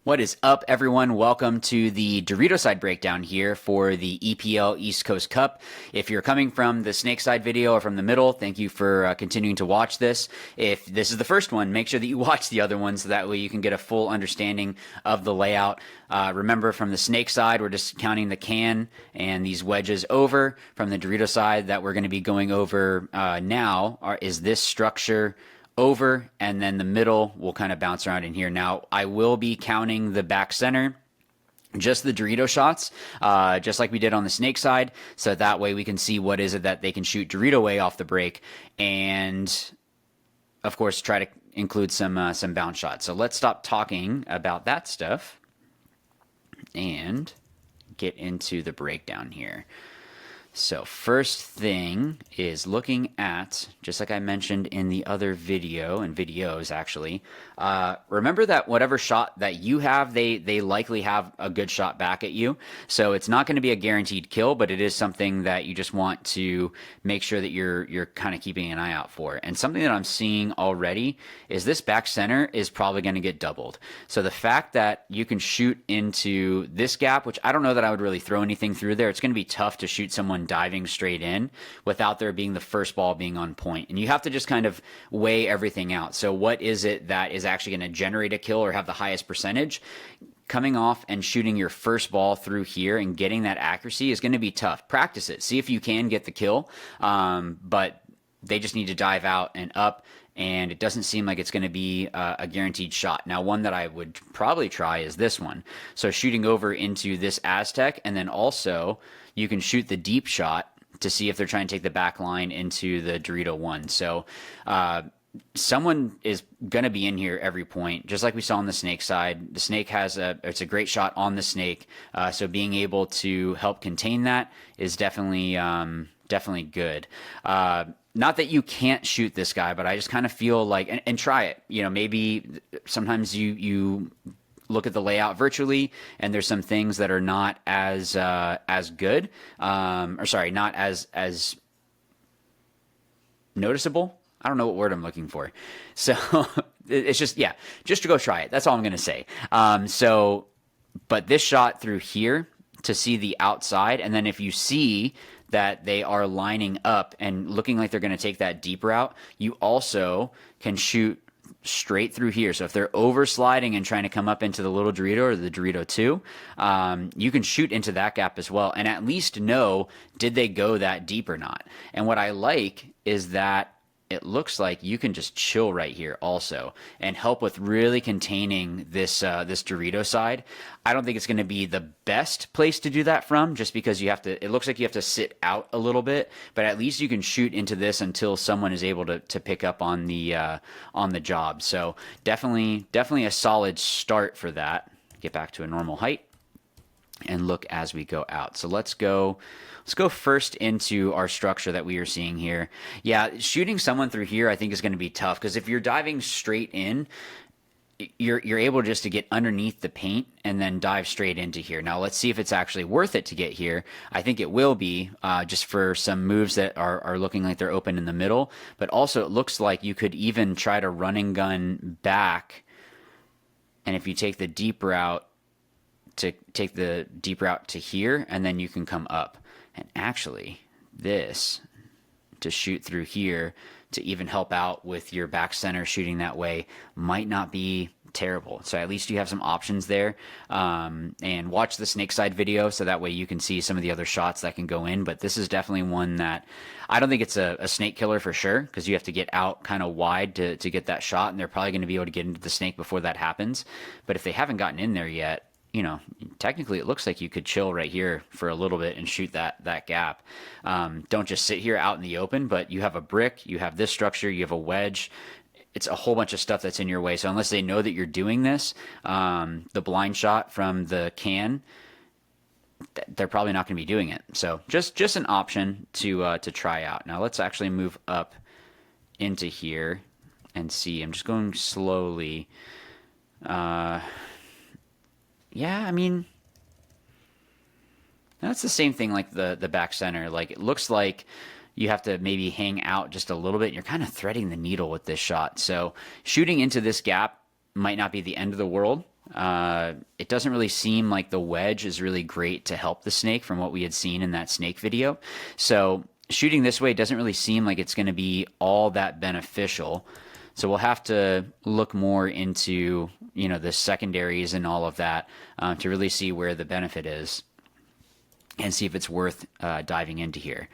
What is up, everyone? Welcome to the Dorito side breakdown here for the EPL East Coast Cup. If you're coming from the snake side video or from the middle, thank you for continuing to watch this. If this is the first one, make sure that you watch the other ones so that way you can get a full understanding of the layout. Remember, from the snake side, we're just counting the can and these wedges over. From the Dorito side that we're going to be going over now is this structure over, and then the middle will kind of bounce around in here. Now, I will be counting the back center, just the Dorito shots, just like we did on the snake side, so that way we can see what is it that they can shoot Dorito way off the break, and of course try to include some bounce shots. So let's stop talking about that stuff and get into the breakdown here. So first thing is looking at, just like I mentioned in the other video, and videos actually, remember that whatever shot that you have, they likely have a good shot back at you. So it's not going to be a guaranteed kill, but it is something that you just want to make sure that you're kind of keeping an eye out for. And something that I'm seeing already is this back center is probably going to get doubled. So the fact that you can shoot into this gap, which I don't know that I would really throw anything through there, it's going to be tough to shoot someone diving straight in without there being the first ball being on point. And you have to just kind of weigh everything out. So what is it that is actually going to generate a kill or have the highest percentage? Coming off and shooting your first ball through here and getting that accuracy is going to be tough. Practice it. See if you can get the kill. But they just need to dive out and up, and it doesn't seem like it's going to be a guaranteed shot. Now, one that I would probably try is this one. So shooting over into this Aztec, and then also you can shoot the deep shot to see if they're trying to take the back line into the Dorito one. So someone is going to be in here every point, just like we saw on the snake side. The snake it's a great shot on the snake. So being able to help contain that is definitely good. Not that you can't shoot this guy, but I just kind of feel like, and try it. You know, maybe sometimes you look at the layout virtually, and there's some things that are not as good, not as noticeable. I don't know what word I'm looking for. So it's just to go try it. That's all I'm going to say. But this shot through here to see the outside, and then if you see that they are lining up and looking like they're going to take that deep route, you also can shoot straight through here. So if they're over sliding and trying to come up into the little Dorito or the Dorito 2, you can shoot into that gap as well and at least know, did they go that deep or not? And what I like is that it looks like you can just chill right here also and help with really containing this Dorito side. I don't think it's going to be the best place to do that from, just because it looks like you have to sit out a little bit, but at least you can shoot into this until someone is able to pick up on the job. So definitely a solid start for that. Get back to a normal height and look as we go out. So let's go first into our structure that we are seeing here. Yeah, shooting someone through here I think is going to be tough, because if you're diving straight in, you're able just to get underneath the paint and then dive straight into here. Now let's see if it's actually worth it to get here. I think it will be, just for some moves that are looking like they're open in the middle, but also it looks like you could even try to run and gun back, and if you take the deep route to here, and then you can come up. And actually, this to shoot through here to even help out with your back center shooting that way might not be terrible. So at least you have some options there. And watch the snake side video so that way you can see some of the other shots that can go in. But this is definitely one that I don't think it's a snake killer for sure, because you have to get out kind of wide to get that shot, and they're probably going to be able to get into the snake before that happens. But if they haven't gotten in there yet, you know, technically it looks like you could chill right here for a little bit and shoot that gap. Don't just sit here out in the open, but you have a brick, you have this structure, you have a wedge. It's a whole bunch of stuff that's in your way. So unless they know that you're doing this, the blind shot from the can, they're probably not going to be doing it. So just an option to try out. Now let's actually move up into here and see. I'm just going slowly. Yeah, I mean, that's the same thing like the back center. Like, it looks like you have to maybe hang out just a little bit. You're kind of threading the needle with this shot. So shooting into this gap might not be the end of the world. It doesn't really seem like the wedge is really great to help the snake from what we had seen in that snake video. So shooting this way doesn't really seem like it's going to be all that beneficial. So we'll have to look more into, you know, the secondaries and all of that to really see where the benefit is and see if it's worth diving into here.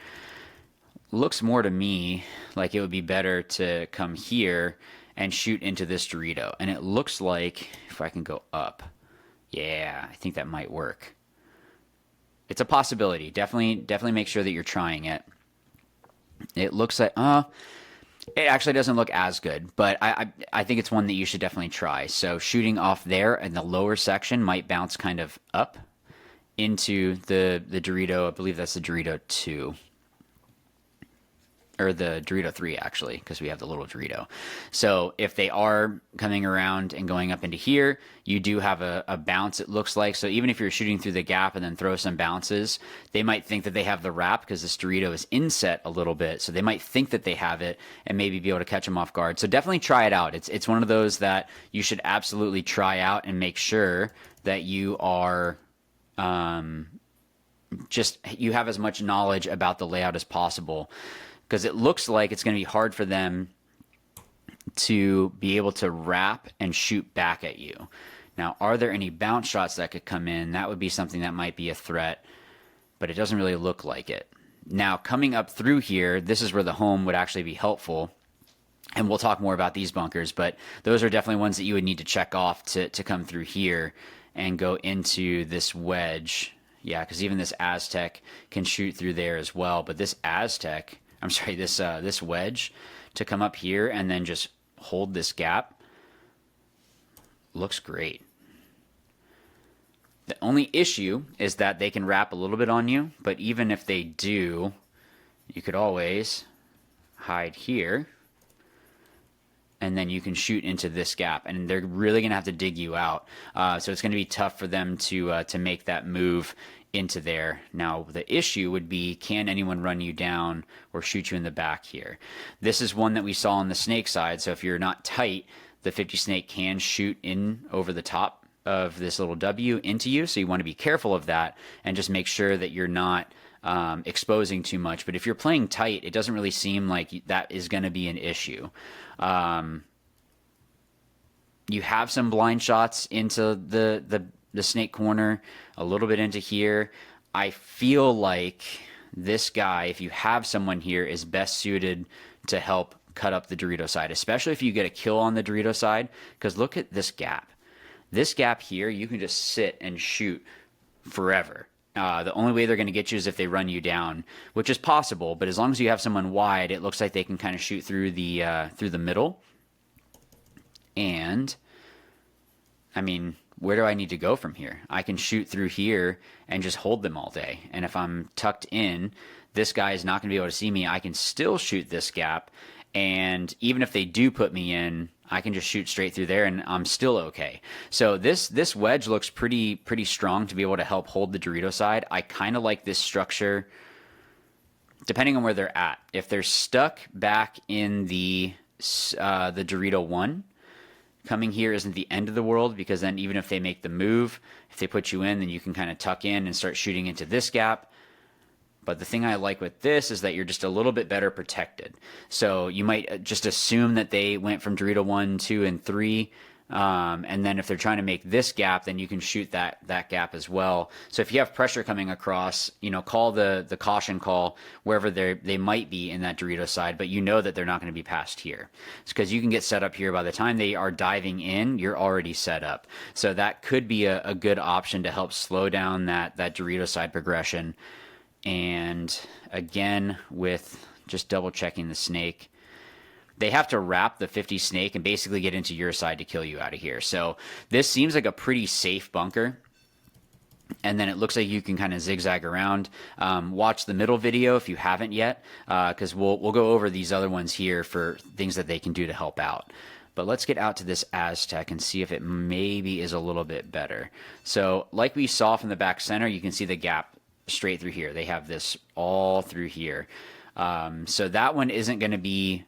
Looks more to me like it would be better to come here and shoot into this Dorito. And it looks like, if I can go up, yeah, I think that might work. It's a possibility. Definitely make sure that you're trying it. It looks like, it actually doesn't look as good, but I think it's one that you should definitely try. So shooting off there in the lower section might bounce kind of up into the Dorito. I believe that's the Dorito 2. Or the Dorito 3, actually, because we have the little Dorito. So if they are coming around and going up into here, you do have a bounce, it looks like. So even if you're shooting through the gap and then throw some bounces, they might think that they have the wrap because this Dorito is inset a little bit. So they might think that they have it and maybe be able to catch them off guard. So definitely try it out. It's one of those that you should absolutely try out and make sure that you are you have as much knowledge about the layout as possible. Because it looks like it's going to be hard for them to be able to wrap and shoot back at you. Now, are there any bounce shots that could come in? That would be something that might be a threat, but it doesn't really look like it. Now, coming up through here, this is where the home would actually be helpful. And we'll talk more about these bunkers, but those are definitely ones that you would need to check off to come through here and go into this wedge. Yeah, because even this Aztec can shoot through there as well. But this Aztec... I'm sorry, this wedge to come up here and then just hold this gap looks great. The only issue is that they can wrap a little bit on you, but even if they do, you could always hide here and then you can shoot into this gap, and they're really going to have to dig you out. So it's going to be tough for them to make that move into there. Now, the issue would be, can anyone run you down or shoot you in the back here? This is one that we saw on the snake side, so if you're not tight, the 50 snake can shoot in over the top of this little W into you, so you want to be careful of that and just make sure that you're not exposing too much. But if you're playing tight, it doesn't really seem like that is going to be an issue. You have some blind shots into the snake corner, a little bit into here. I feel like this guy, if you have someone here, is best suited to help cut up the Dorito side, especially if you get a kill on the Dorito side, because look at this gap. This gap here, you can just sit and shoot forever. The only way they're going to get you is if they run you down, which is possible, but as long as you have someone wide, it looks like they can kind of shoot through the middle. And, I mean, where do I need to go from here? I can shoot through here and just hold them all day. And if I'm tucked in, this guy is not going to be able to see me. I can still shoot this gap. And even if they do put me in, I can just shoot straight through there and I'm still okay. So this wedge looks pretty strong to be able to help hold the Dorito side. I kind of like this structure depending on where they're at. If they're stuck back in the Dorito 1, coming here isn't the end of the world, because then even if they make the move, if they put you in, then you can kind of tuck in and start shooting into this gap. But the thing I like with this is that you're just a little bit better protected. So you might just assume that they went from Dorito 1, 2, and 3. And then if they're trying to make this gap, then you can shoot that gap as well. So if you have pressure coming across, call the caution call wherever they might be in that Dorito side, but you know that they're not going to be past here. It's because you can get set up here. By the time they are diving in, you're already set up. So that could be a good option to help slow down that Dorito side progression. And again, with just double checking the snake, they have to wrap the 50 snake and basically get into your side to kill you out of here. So this seems like a pretty safe bunker. And then it looks like you can kind of zigzag around. Watch the middle video if you haven't yet, because we'll go over these other ones here for things that they can do to help out. But let's get out to this Aztec and see if it maybe is a little bit better. So like we saw from the back center, you can see the gap straight through here. They have this all through here. So that one isn't going to be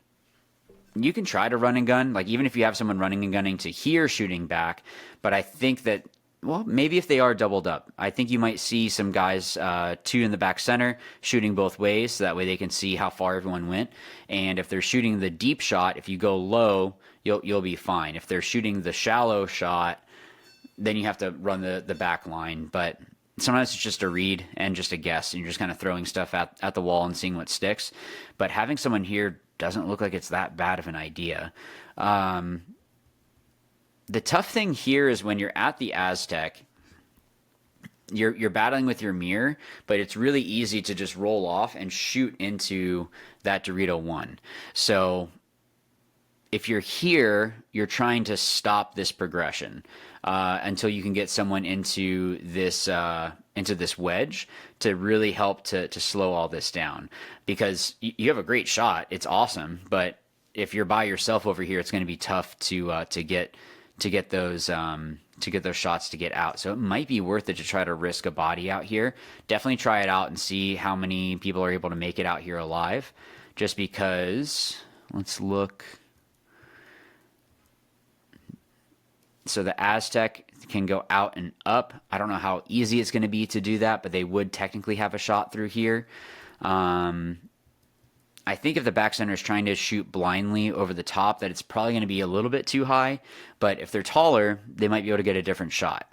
you can try to run and gun, like even if you have someone running and gunning to here shooting back. But I think that, well, maybe if they are doubled up, I think you might see some guys, two in the back center shooting both ways, so that way they can see how far everyone went. And if they're shooting the deep shot, if you go low, you'll be fine. If they're shooting the shallow shot, then you have to run the back line. But sometimes it's just a read and just a guess, and you're just kind of throwing stuff at the wall and seeing what sticks. But having someone here doesn't look like it's that bad of an idea. The tough thing here is when you're at the Aztec, you're battling with your mirror, but it's really easy to just roll off and shoot into that Dorito 1. So if you're here, you're trying to stop this progression until you can get someone into this wedge to really help to slow all this down. Because you have a great shot, it's awesome, but if you're by yourself over here, it's going to be tough to get those shots to get out. So it might be worth it to try to risk a body out here. Definitely try it out and see how many people are able to make it out here alive. Just because, let's look. So the Aztec can go out and up. I don't know how easy it's going to be to do that, but they would technically have a shot through here. I think if the back center is trying to shoot blindly over the top, that it's probably going to be a little bit too high. But if they're taller, they might be able to get a different shot.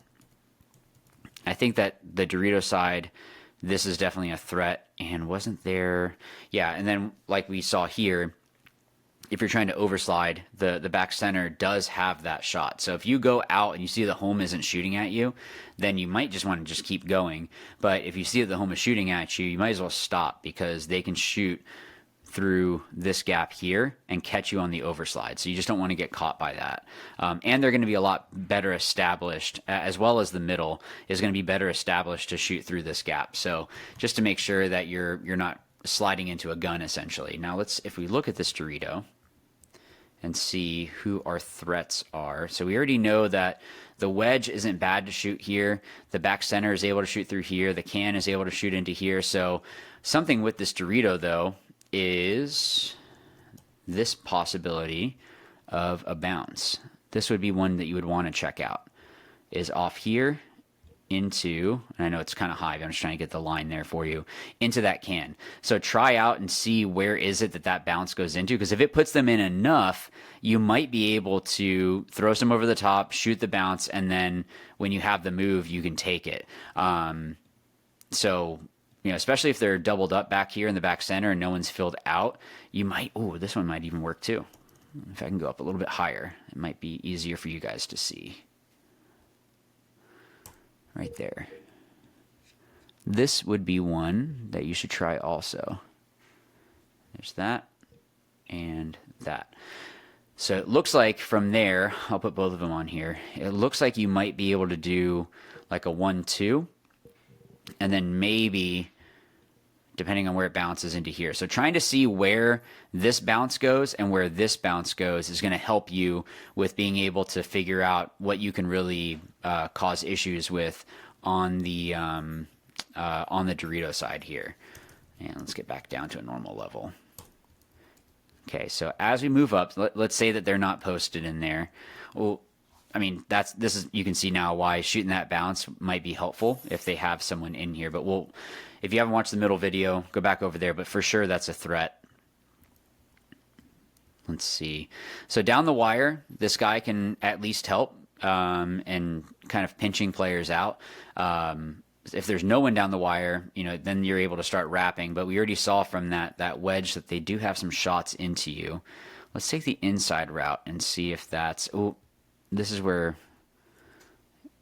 I think that the Dorito side, this is definitely a threat. And wasn't there... Yeah, and then like we saw here, if you're trying to overslide, the back center does have that shot. So if you go out and you see the home isn't shooting at you, then you might just want to just keep going. But if you see that the home is shooting at you, you might as well stop, because they can shoot through this gap here and catch you on the overslide. So you just don't want to get caught by that. And they're going to be a lot better established, as well as the middle is going to be better established to shoot through this gap. So just to make sure that you're not sliding into a gun, essentially. Now if we look at this Dorito and see who our threats are. So we already know that the wedge isn't bad to shoot here. The back center is able to shoot through here. The can is able to shoot into here. So something with this Dorito, though, is this possibility of a bounce. This would be one that you would want to check out. Is off here into, and I know it's kind of high, but I'm just trying to get the line there for you, into that can. So try out and see where is it that bounce goes into, because if it puts them in enough, you might be able to throw some over the top, shoot the bounce, and then when you have the move, you can take it. So, especially if they're doubled up back here in the back center and no one's filled out, you might, this one might even work too. If I can go up a little bit higher, it might be easier for you guys to see. Right there. This would be one that you should try also. There's that and that. So it looks like from there, I'll put both of them on here. It looks like you might be able to do like a 1-2. And then maybe, depending on where it bounces into here. So trying to see where this bounce goes and where this bounce goes is going to help you with being able to figure out what you can really cause issues with on the Dorito side here. And let's get back down to a normal level. Okay, so as we move up, let's say that they're not posted in there. Well, I mean, you can see now why shooting that bounce might be helpful if they have someone in here. But if you haven't watched the middle video, go back over there. But for sure, that's a threat. Let's see. So down the wire, this guy can at least help and kind of pinching players out. If there's no one down the wire, then you're able to start wrapping. But we already saw from that wedge that they do have some shots into you. Let's take the inside route and see if that's... This is where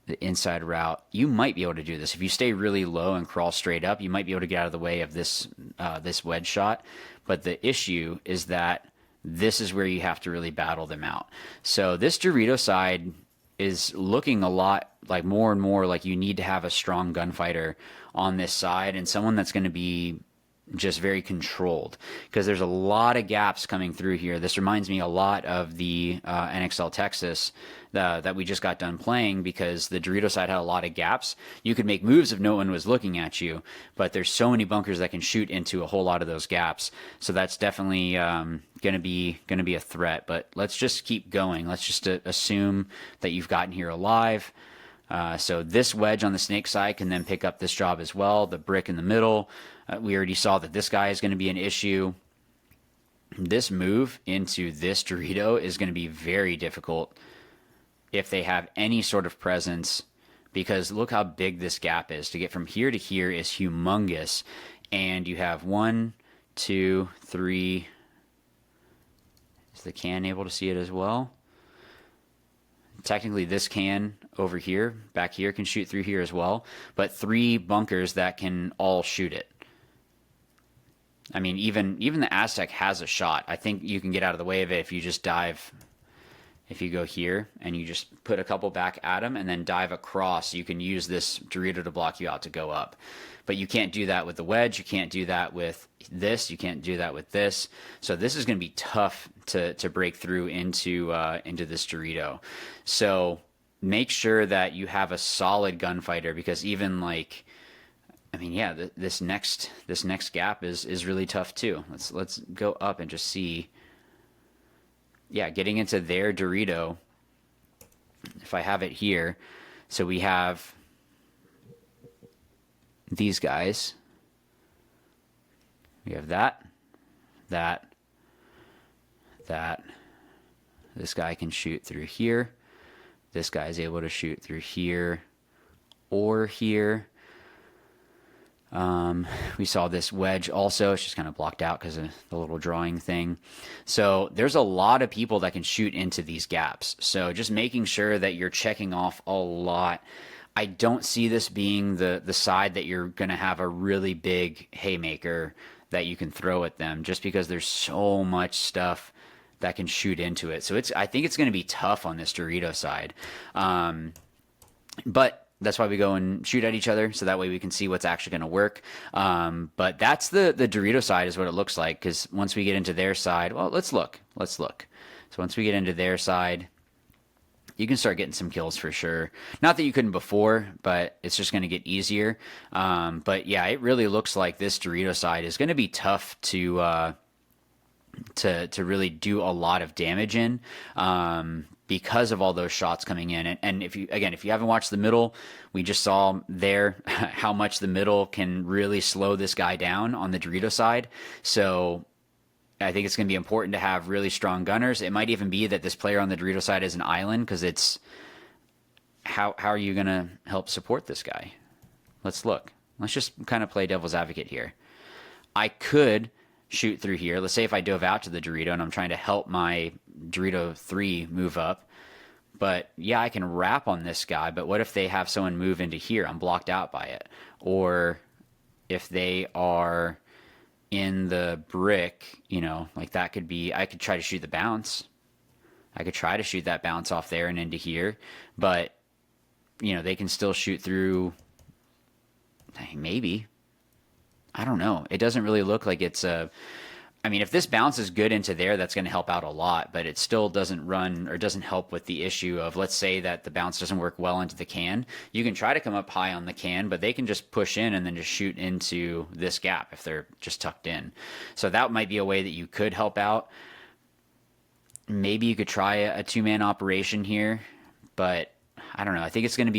the inside route, you might be able to do this. If you stay really low and crawl straight up, you might be able to get out of the way of this wedge shot. But the issue is that this is where you have to really battle them out. So this Dorito side is looking a lot like more and more like you need to have a strong gunfighter on this side and someone that's going to be just very controlled, because there's a lot of gaps coming through here. This reminds me a lot of the NXL Texas that we just got done playing, because the Dorito side had a lot of gaps. You could make moves if no one was looking at you, but there's so many bunkers that can shoot into a whole lot of those gaps. So that's definitely gonna be a threat. But let's just keep going. Let's just assume that you've gotten here alive. So this wedge on the snake side can then pick up this job as well. The brick in the middle, we already saw that this guy is going to be an issue. This move into this Dorito is going to be very difficult if they have any sort of presence, because look how big this gap is. To get from here to here is humongous. And you have 1, 2, 3. Is the can able to see it as well? Technically, this can over here, back here, can shoot through here as well. But 3 bunkers that can all shoot it. I mean, even the Aztec has a shot. I think you can get out of the way of it if you just dive. If you go here and you just put a couple back at him and then dive across, you can use this Dorito to block you out to go up. But you can't do that with the wedge. You can't do that with this. You can't do that with this. So this is going to be tough to break through into this Dorito. So make sure that you have a solid gunfighter, because even like, I mean, yeah, this next gap is really tough too. Let's go up and just see. Yeah, getting into their Dorito, if I have it here, so we have these guys. We have that. This guy can shoot through here. This guy is able to shoot through here or here. We saw this wedge also. It's just kind of blocked out because of the little drawing thing. So there's a lot of people that can shoot into these gaps. So just making sure that you're checking off a lot. I don't see this being the side that you're going to have a really big haymaker that you can throw at them, just because there's so much stuff that can shoot into it. So I think it's going to be tough on this Dorito side. But that's why we go and shoot at each other, so that way we can see what's actually going to work. But that's the Dorito side is what it looks like, because once we get into their side, well, let's look. So once we get into their side, you can start getting some kills for sure. Not that you couldn't before, but it's just going to get easier. But yeah, it really looks like this Dorito side is going to be tough to really do a lot of damage in, because of all those shots coming in. And if you haven't watched the middle, we just saw there how much the middle can really slow this guy down on the Dorito side. So I think it's going to be important to have really strong gunners. It might even be that this player on the Dorito side is an island, because it's how are you going to help support this guy? Let's look. Let's just kind of play devil's advocate here. I could shoot through here. Let's say if I dove out to the Dorito and I'm trying to help my Dorito 3 move up. But yeah, I can wrap on this guy, but what if they have someone move into here? I'm blocked out by it. Or if they are in the brick, like that could be, I could try to shoot the bounce. I could try to shoot that bounce off there and into here, but they can still shoot through, maybe. I don't know. It doesn't really look like it's if this bounce is good into there, that's going to help out a lot, but it still doesn't run or doesn't help with the issue of, let's say that the bounce doesn't work well into the can. You can try to come up high on the can, but they can just push in and then just shoot into this gap if they're just tucked in. So that might be a way that you could help out. Maybe you could try a 2-man operation here, but I don't know. I think it's going to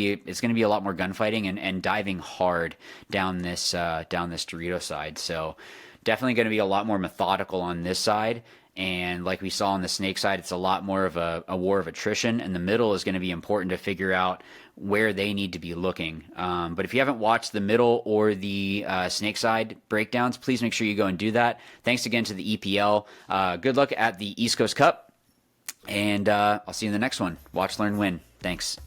be a lot more gunfighting and diving hard down this Dorito side. So definitely going to be a lot more methodical on this side. And like we saw on the snake side, it's a lot more of a war of attrition. And the middle is going to be important to figure out where they need to be looking. But if you haven't watched the middle or the snake side breakdowns, please make sure you go and do that. Thanks again to the EPL. Good luck at the East Coast Cup. And I'll see you in the next one. Watch, learn, win. Thanks.